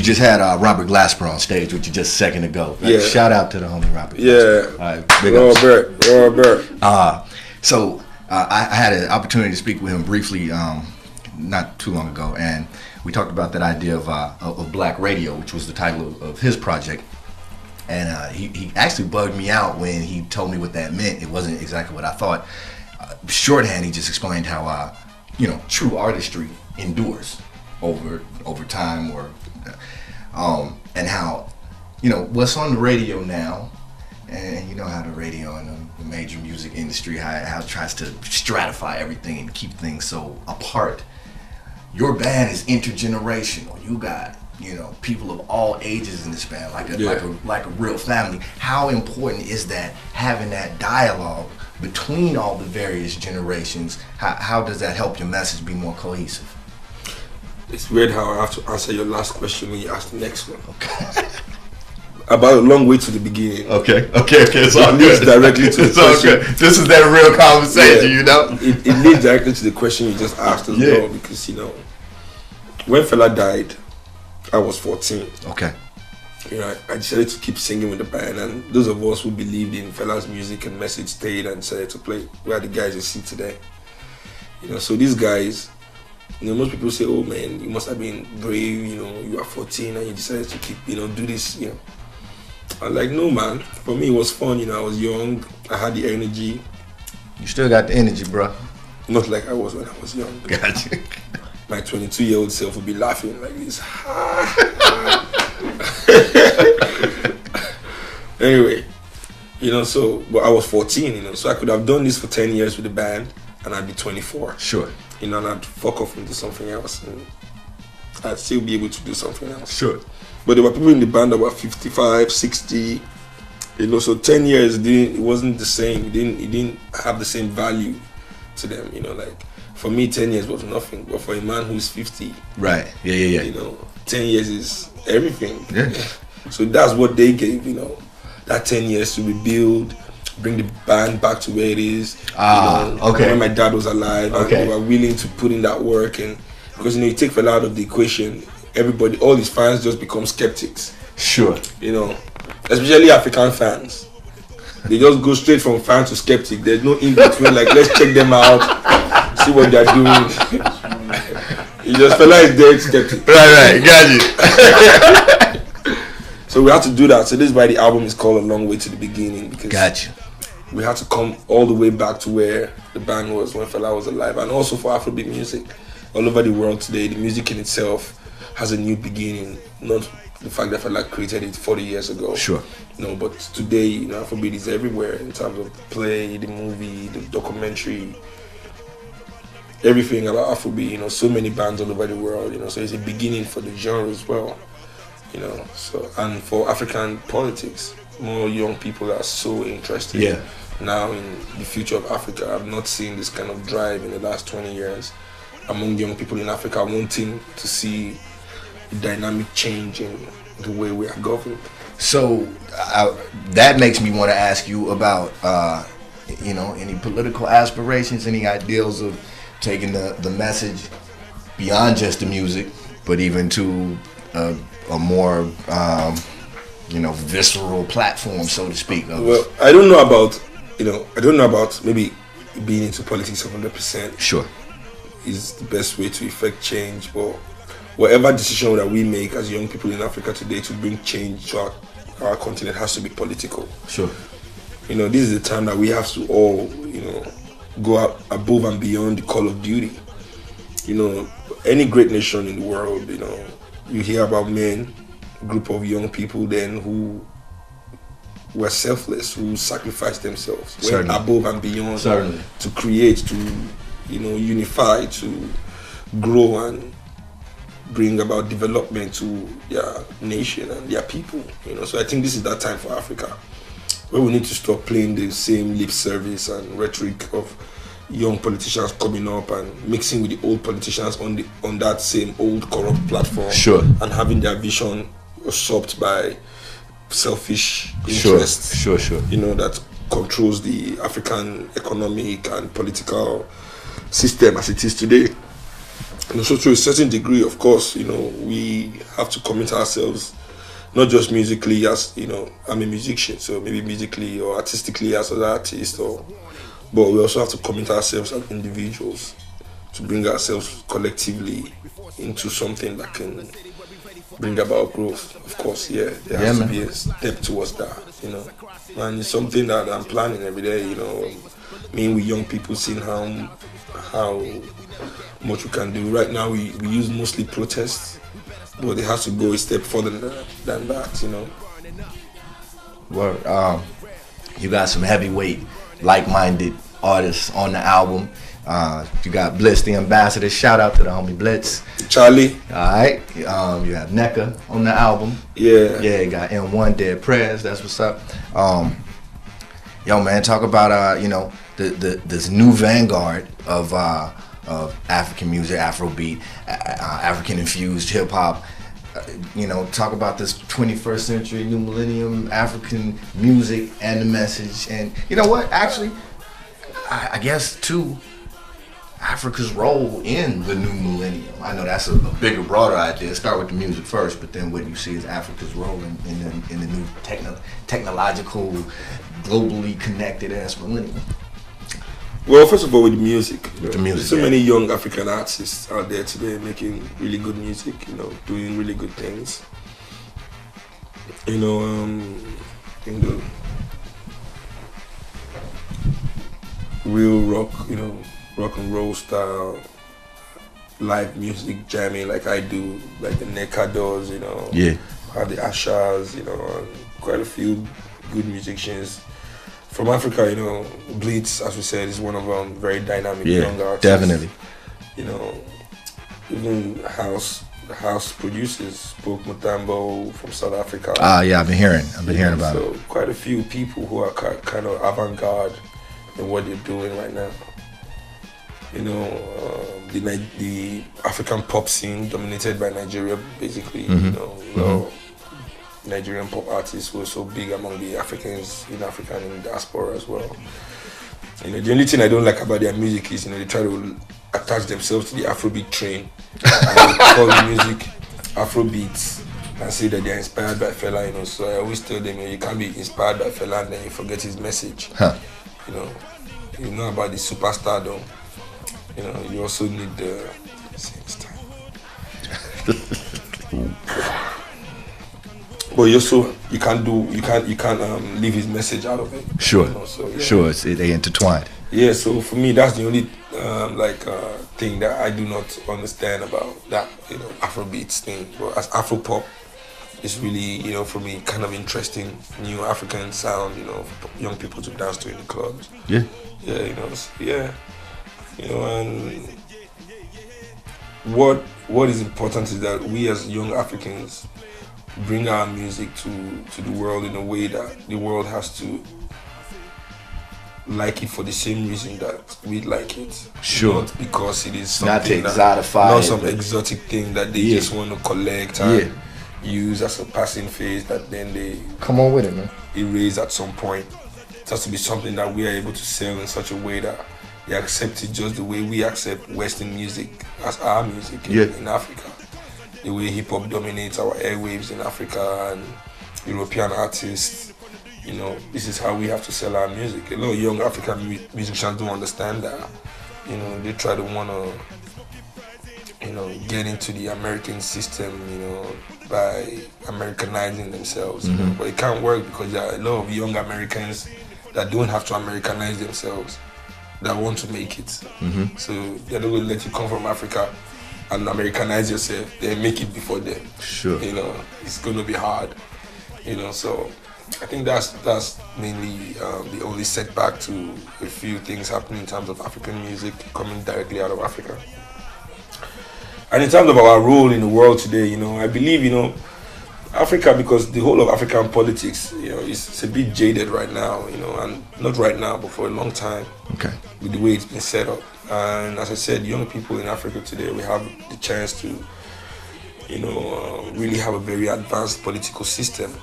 just had Robert Glasper on stage with you just a second ago. Yeah. Shout out to the homie Robert. Yeah. All right, big ups. Robert. So I had an opportunity to speak with him briefly not too long ago, and we talked about that idea of Black Radio, which was the title of his project. And he actually bugged me out when he told me what that meant. It wasn't exactly what I thought. Shorthand, he just explained how true artistry endures over time, or and how what's on the radio now, and you know how the radio and the major music industry how it tries to stratify everything and keep things so apart. Your band is intergenerational. You got people of all ages in this band, like a real family. How important is that, having that dialogue between all the various generations? How does that help your message be more cohesive? It's weird how I have to answer your last question when you ask the next one. Okay. About a long way to the beginning. Okay. It's all good. Directly to the question. Good. This is that real conversation, It leads directly to the question you just asked as well, because when Fela died, I was 14. Okay. I decided to keep singing with the band, and those of us who believed in Fela's music and message stayed and decided to play. We are the guys you see today. So these guys, most people say, "Oh man, you must have been brave. You are 14 and you decided to keep, do this." I'm like, no man. For me, it was fun. I was young. I had the energy. You still got the energy, bro. Not like I was when I was young. Gotcha. My 22-year-old self would be laughing like this. Anyway, but I was 14, so I could have done this for 10 years with the band, and I'd be 24. Sure. And I'd fuck off and do something else, and I'd still be able to do something else. Sure. But there were people in the band that were 55, 60, so 10 years, it wasn't the same. It didn't have the same value to them, like. For me, 10 years was nothing, but for a man who's 50, right? Yeah. 10 years is everything. Yeah. So that's what they gave, that 10 years to rebuild, bring the band back to where it is. Okay. When my dad was alive, and they were willing to put in that work, and because you take Fela out of the equation, everybody, all these fans just become skeptics. Sure. Especially African fans. They just go straight from fan to skeptic. There's no in between. Like, let's check them out, see what they're doing. You just Fela is dead skeptic. Right, got you. So we had to do that. So this is why the album is called A Long Way to the Beginning, because gotcha. We had to come all the way back to where the band was when Fela was alive, and also for Afrobeat music all over the world today. The music in itself has a new beginning, not the fact that Fela created it 40 years ago. Sure. But today, Afrobeat is everywhere in terms of play, the movie, the documentary, everything about Afrobeat. So many bands all over the world. So it's a beginning for the genre as well. So, and for African politics, more young people are so interested now in the future of Africa. I've not seen this kind of drive in the last 20 years among young people in Africa wanting to see a dynamic change in the way we are governed. So that makes me want to ask you about, any political aspirations, any ideals of taking the message beyond just the music, but even to a more, visceral platform, so to speak. Well, I don't know about maybe being into politics 100%. Sure. Is the best way to effect change, but whatever decision that we make as young people in Africa today to bring change to our continent has to be political. Sure. This is the time that we have to all, go out above and beyond the call of duty. Any great nation in the world, you hear about men, a group of young people then who were selfless, who sacrificed themselves, went above and beyond to create, to unify, to grow and bring about development to their nation and their people. So I think this is that time for Africa where we need to stop playing the same lip service and rhetoric of young politicians coming up and mixing with the old politicians on that same old corrupt platform. Sure. And having their vision usurped by selfish interests. Sure. That controls the African economic and political system as it is today. And also to a certain degree, of course, we have to commit ourselves, not just musically as, I'm a musician, so maybe musically or artistically as an artist, but we also have to commit ourselves as individuals to bring ourselves collectively into something that can bring about growth. Of course, there has to be a step towards that, and it's something that I'm planning every day, me with young people, seeing how much we can do. Right now we use mostly protests, but it has to go a step further than that, Well, you got some heavyweight, like-minded artists on the album. You got Blitz, the ambassador. Shout out to the homie Blitz. Charlie. All right. You have NECA on the album. Yeah. You got M1 Dead Prayers. That's what's up. Yo, man, talk about this new vanguard of African music, Afrobeat, African infused hip hop. Talk about this 21st century, new millennium African music and the message. And you know what? Actually, I guess too, Africa's role in the new millennium. I know that's a bigger, broader idea. Start with the music first, but then what you see is Africa's role in the new technological, globally connected ass millennium. Well, first of all, with the music, there's so many young African artists out there today making really good music, doing really good things. In the real rock, rock and roll style, live music, jamming like I do, like the NECA does, have the Ashas, and quite a few good musicians. From Africa, Blitz, as we said, is one of them, very dynamic young artists. Definitely. Even house producers, Spoke Mutambo from South Africa. Yeah, I've been hearing about it. So quite a few people who are kind of avant-garde in what they're doing right now. The African pop scene dominated by Nigeria, basically. Nigerian pop artists were so big among the Africans in Africa and in diaspora as well. The only thing I don't like about their music is, they try to attach themselves to the Afrobeat train and they call the music Afrobeats and say that they're inspired by Fela, So I always tell them, you can't be inspired by Fela and then you forget his message. You know about the superstar though. You also need the but you can't leave his message out of it. Sure. Sure, they intertwined. Yeah, so for me that's the only thing that I do not understand about that, Afrobeats thing. But as Afropop, it's really, for me, kind of interesting new African sound, for young people to dance to in the clubs. Yeah. Yeah, and what is important is that we as young Africans bring our music to the world in a way that the world has to like it for the same reason that we like it. Sure. Not because it is something not to exotify not some exotic thing that they just want to collect and use as a passing phase that then they come on with it, man. Erase at some point. It has to be something that we are able to sell in such a way that they accept it just the way we accept Western music as our music in Africa. The way hip hop dominates our airwaves in Africa and European artists, this is how we have to sell our music. A lot of young African musicians don't understand that. They try to want to, get into the American system, by Americanizing themselves. But it can't work because there are a lot of young Americans that don't have to Americanize themselves that want to make it. So they're not going to let you come from Africa and Americanize yourself. They make it before them. Sure. It's going to be hard. So I think that's mainly the only setback to a few things happening in terms of African music coming directly out of Africa. And in terms of our role in the world today, I believe, Africa, because the whole of African politics, it's a bit jaded right now, and not right now, but for a long time. Okay. With the way it's been set up. And as I said, young people in Africa today, we have the chance to, really have a very advanced political system,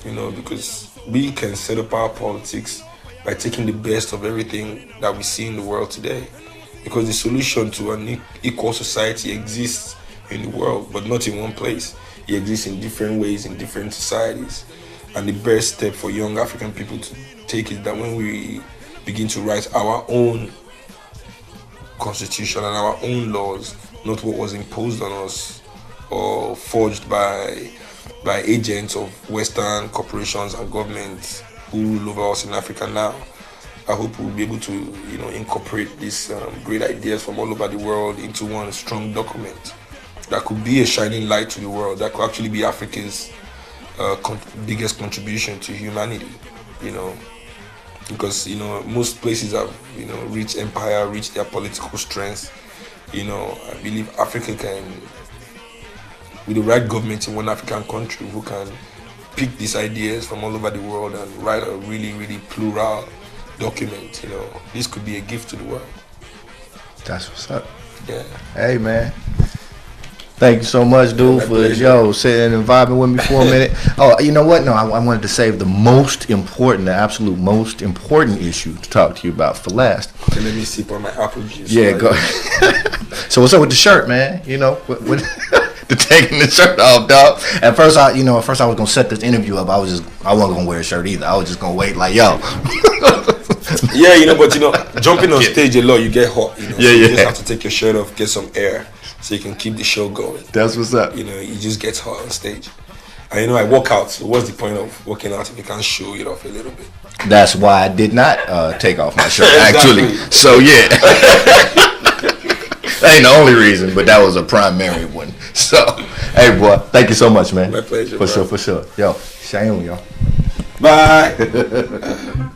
because we can set up our politics by taking the best of everything that we see in the world today. because the solution to an equal society exists in the world, but not in one place. It exists in different ways in different societies. And the best step for young African people to take is that when we begin to write our own constitution and our own laws, not what was imposed on us or forged by agents of Western corporations and governments who rule over us in Africa now. I hope we'll be able to, incorporate these great ideas from all over the world into one strong document that could be a shining light to the world, that could actually be Africa's biggest contribution to humanity, because most places have reached empire, reached their political strength. I believe Africa can, with the right government in one African country who can pick these ideas from all over the world and write a really, really plural document, this could be a gift to the world. That's what's up. Yeah. Hey, man. Thank you so much, dude, for sitting and vibing with me for a minute. Oh, you know what? No, I wanted to save the absolute most important issue to talk to you about for last. Okay, let me sip on my apple juice. Yeah, go. So what's up with the shirt, man? With the taking the shirt off, dog. At first I was gonna set this interview up. I wasn't gonna wear a shirt either. I was just gonna wait, like, yo. Yeah, but jumping on stage a lot, you get hot. So you just have to take your shirt off, get some air, so you can keep the show going. That's what's up. You just get hot on stage. And I work out. So what's the point of working out if you can't show it off a little bit? That's why I did not take off my shirt, actually. So yeah, that ain't the only reason, but that was a primary one. So, hey, boy, thank you so much, man. My pleasure. For sure. Yo, Seun, y'all. Bye.